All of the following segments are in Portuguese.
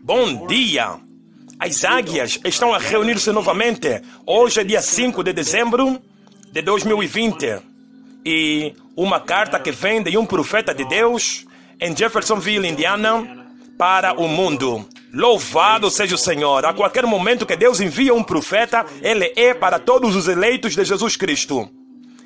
Bom dia! As águias estão a reunir-se novamente. Hoje é dia 5 de dezembro de 2020. E uma carta que vem de um profeta de Deus em Jeffersonville, Indiana, para o mundo. Louvado seja o Senhor! A qualquer momento que Deus envia um profeta, ele é para todos os eleitos de Jesus Cristo.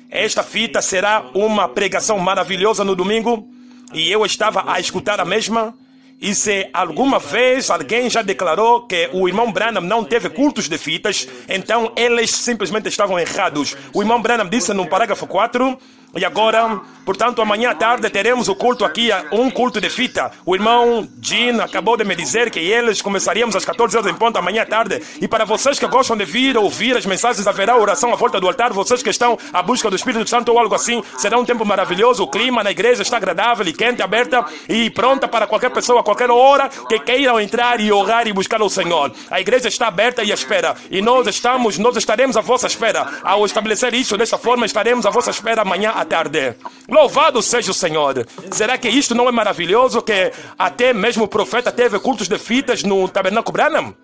Esta fita será uma pregação maravilhosa no domingo e eu estava a escutar a mesma. E se alguma vez alguém já declarou que o irmão Branham não teve cultos de fitas, então eles simplesmente estavam errados. O irmão Branham disse no parágrafo 4, e agora, portanto, amanhã à tarde teremos o culto aqui, um culto de fita. O irmão Jean acabou de me dizer que eles começaríamos às 14 horas em ponto amanhã à tarde. E para vocês que gostam de vir ouvir as mensagens, haverá oração à volta do altar. Vocês que estão à busca do Espírito Santo ou algo assim, será um tempo maravilhoso. O clima na igreja está agradável e quente, aberta e pronta para qualquer pessoa, a qualquer hora que queiram entrar e orar e buscar o Senhor. A igreja está aberta e à espera. E nós estaremos à vossa espera. Ao estabelecer isso desta forma, estaremos à vossa espera amanhã à tarde. Louvado seja o Senhor! Será que isto não é maravilhoso que até mesmo o profeta teve cultos de fitas no Tabernáculo Branham?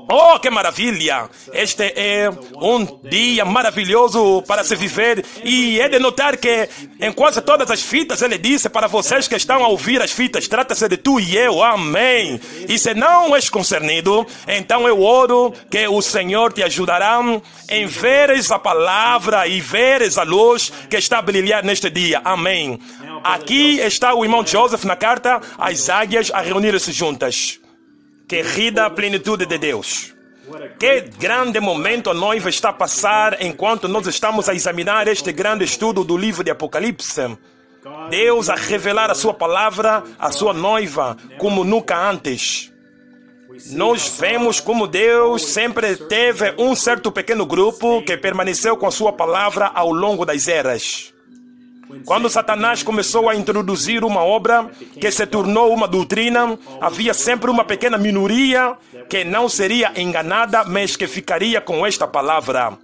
Oh, que maravilha! Este é um dia maravilhoso para se viver e é de notar que em quase todas as fitas ele disse para vocês que estão a ouvir as fitas, trata-se de tu e eu, amém! E se não és concernido, então eu oro que o Senhor te ajudará em veres a palavra e veres a luz que está a brilhar neste dia, amém! Aqui está o irmão Joseph na carta, as águias a reunir-se juntas. Querida plenitude de Deus, que grande momento a noiva está a passar enquanto nós estamos a examinar este grande estudo do livro de Apocalipse. Deus a revelar a sua palavra à sua noiva como nunca antes. Nós vemos como Deus sempre teve um certo pequeno grupo que permaneceu com a sua palavra ao longo das eras. Quando Satanás começou a introduzir uma obra que se tornou uma doutrina, havia sempre uma pequena minoria que não seria enganada, mas que ficaria com esta palavra.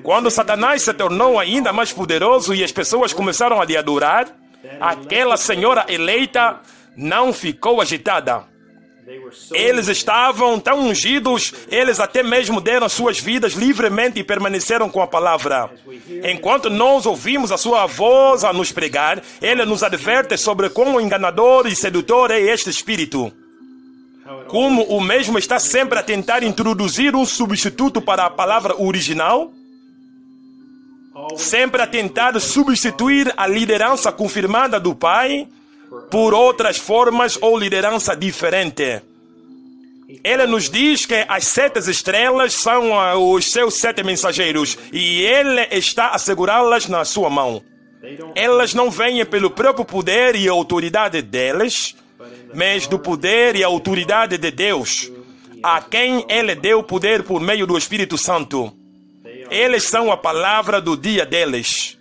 Quando Satanás se tornou ainda mais poderoso e as pessoas começaram a lhe adorar, aquela senhora eleita não ficou agitada. Eles estavam tão ungidos, eles até mesmo deram suas vidas livremente e permaneceram com a palavra. Enquanto nós ouvimos a sua voz a nos pregar, ele nos adverte sobre quão enganador e sedutor é este espírito. Como o mesmo está sempre a tentar introduzir um substituto para a palavra original, sempre a tentar substituir a liderança confirmada do Pai por outras formas ou liderança diferente. Ele nos diz que as 7 estrelas são os seus 7 mensageiros e ele está a segurá-las na sua mão. Elas não vêm pelo próprio poder e autoridade delas, mas do poder e autoridade de Deus, a quem ele deu poder por meio do Espírito Santo. Eles são a palavra do dia deles.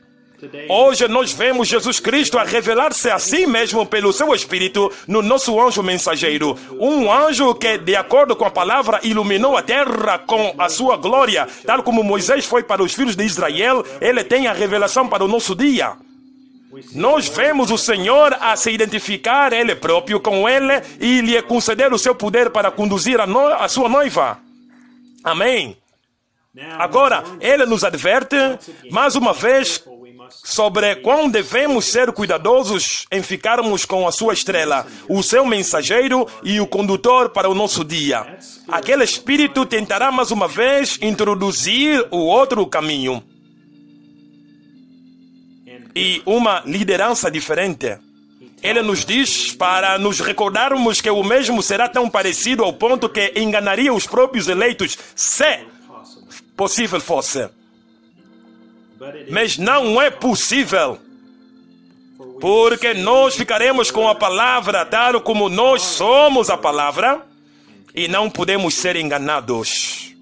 Hoje nós vemos Jesus Cristo a revelar-se a si mesmo pelo seu Espírito no nosso anjo mensageiro. Um anjo que, de acordo com a palavra, iluminou a terra com a sua glória. Tal como Moisés foi para os filhos de Israel, ele tem a revelação para o nosso dia. Nós vemos o Senhor a se identificar ele próprio com ele e lhe conceder o seu poder para conduzir a sua noiva. Amém. Agora, ele nos adverte, mais uma vez, sobre quão devemos ser cuidadosos em ficarmos com a sua estrela, o seu mensageiro e o condutor para o nosso dia. Aquele espírito tentará mais uma vez introduzir o outro caminho e uma liderança diferente. Ele nos diz para nos recordarmos que o mesmo será tão parecido ao ponto que enganaria os próprios eleitos, se possível fosse. Mas não é possível, porque nós ficaremos com a palavra tal como nós somos a palavra e não podemos ser enganados.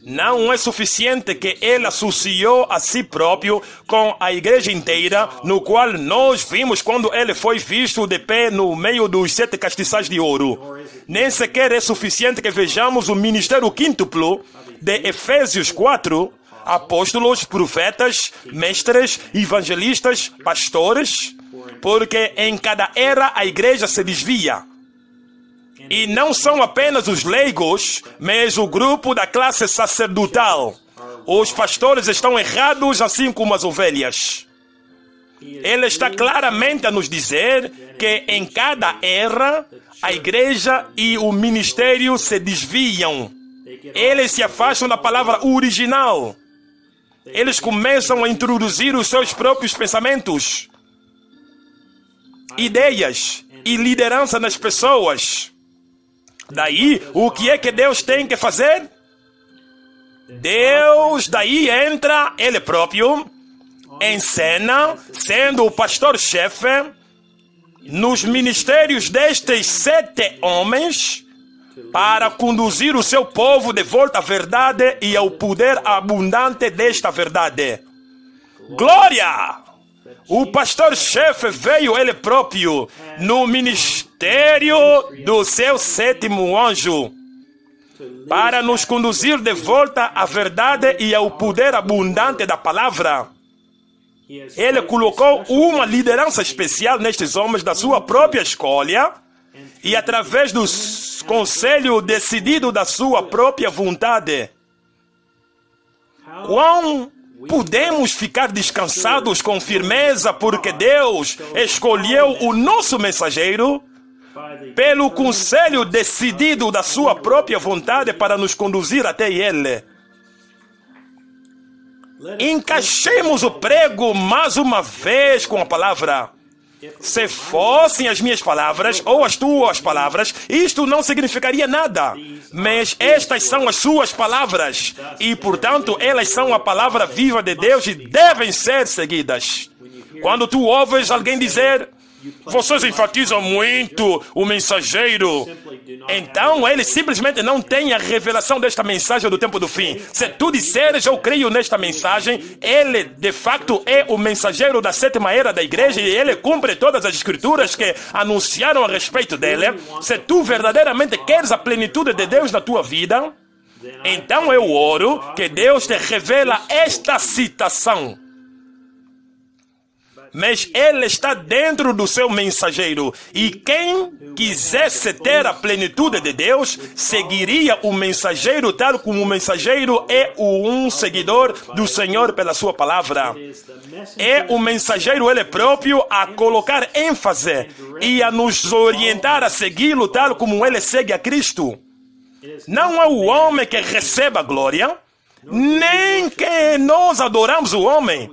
Não é suficiente que ele associou a si próprio com a igreja inteira, no qual nós vimos quando ele foi visto de pé no meio dos 7 castiçais de ouro. Nem sequer é suficiente que vejamos o ministério quíntuplo de Efésios 4, apóstolos, profetas, mestres, evangelistas, pastores, porque em cada era a igreja se desvia. E não são apenas os leigos, mas o grupo da classe sacerdotal. Os pastores estão errados assim como as ovelhas. Ele está claramente a nos dizer que em cada era, a igreja e o ministério se desviam. Eles se afastam da palavra original. Eles começam a introduzir os seus próprios pensamentos, ideias e liderança nas pessoas. Daí, o que é que Deus tem que fazer? Deus daí entra Ele próprio em cena, sendo o pastor-chefe, nos ministérios destes 7 homens, para conduzir o seu povo de volta à verdade e ao poder abundante desta verdade. Glória! O pastor-chefe veio Ele próprio no ministério do seu 7º anjo, para nos conduzir de volta à verdade e ao poder abundante da palavra. Ele colocou uma liderança especial nestes homens da sua própria escolha e através do conselho decidido da sua própria vontade. Quão podemos ficar descansados com firmeza porque Deus escolheu o nosso mensageiro pelo conselho decidido da sua própria vontade para nos conduzir até Ele. Encaixemos o prego mais uma vez com a palavra. Se fossem as minhas palavras ou as tuas palavras, isto não significaria nada. Mas estas são as suas palavras e, portanto, elas são a palavra viva de Deus e devem ser seguidas. Quando tu ouves alguém dizer: vocês enfatizam muito o mensageiro, então ele simplesmente não tem a revelação desta mensagem do tempo do fim. Se tu disseres: eu creio nesta mensagem, ele de facto é o mensageiro da 7ª era da igreja e ele cumpre todas as escrituras que anunciaram a respeito dele. Se tu verdadeiramente queres a plenitude de Deus na tua vida, então eu oro que Deus te revela esta citação. Mas ele está dentro do seu mensageiro. E quem quisesse ter a plenitude de Deus, seguiria o mensageiro tal como o mensageiro é um seguidor do Senhor pela sua palavra. É o mensageiro ele próprio a colocar ênfase e a nos orientar a segui-lo tal como ele segue a Cristo. Não é o homem que recebe a glória, nem que nós adoramos o homem,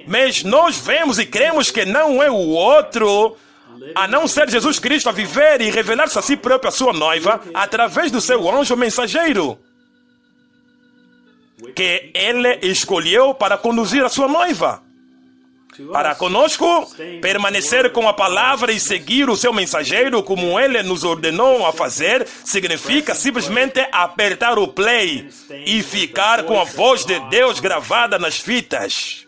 mas nós vemos e cremos que não é o outro, a não ser Jesus Cristo, a viver e revelar-se a si próprio, a sua noiva, através do seu anjo mensageiro, que ele escolheu para conduzir a sua noiva. Para conosco, permanecer com a palavra e seguir o seu mensageiro como ele nos ordenou a fazer, significa simplesmente apertar o play e ficar com a voz de Deus gravada nas fitas.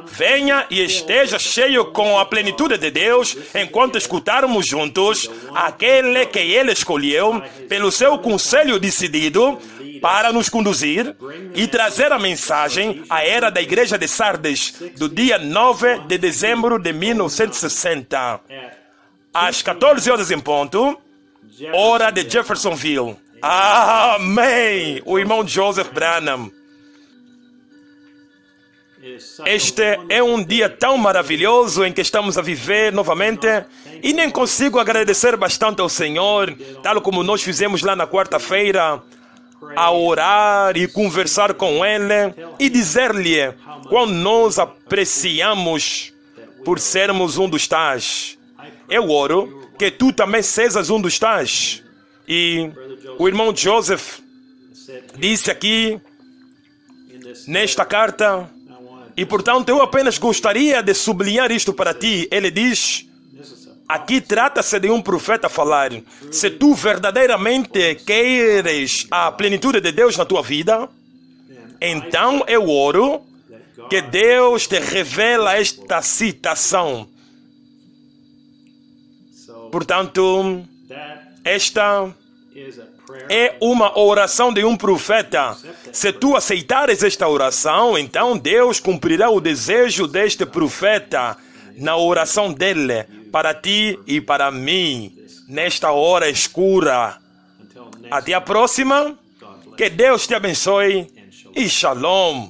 Venha e esteja cheio com a plenitude de Deus enquanto escutarmos juntos aquele que ele escolheu pelo seu conselho decidido para nos conduzir e trazer a mensagem à era da igreja de Sardes, do dia 9 de dezembro de 1960, às 14 horas em ponto, hora de Jeffersonville. Amém! O irmão Joseph Branham. Este é um dia tão maravilhoso em que estamos a viver novamente e nem consigo agradecer bastante ao Senhor, tal como nós fizemos lá na quarta-feira, a orar e conversar com Ele e dizer-lhe quão nós apreciamos por sermos um dos tais. Eu oro que tu também sejas um dos tais. E o irmão Joseph disse aqui nesta carta, e portanto eu apenas gostaria de sublinhar isto para ti. Ele diz: aqui trata-se de um profeta falar. Se tu verdadeiramente queres a plenitude de Deus na tua vida, então eu oro que Deus te revela esta citação. Portanto, esta é uma oração de um profeta. Se tu aceitares esta oração, então Deus cumprirá o desejo deste profeta na oração dele, para ti e para mim, nesta hora escura. Até a próxima. Que Deus te abençoe e shalom.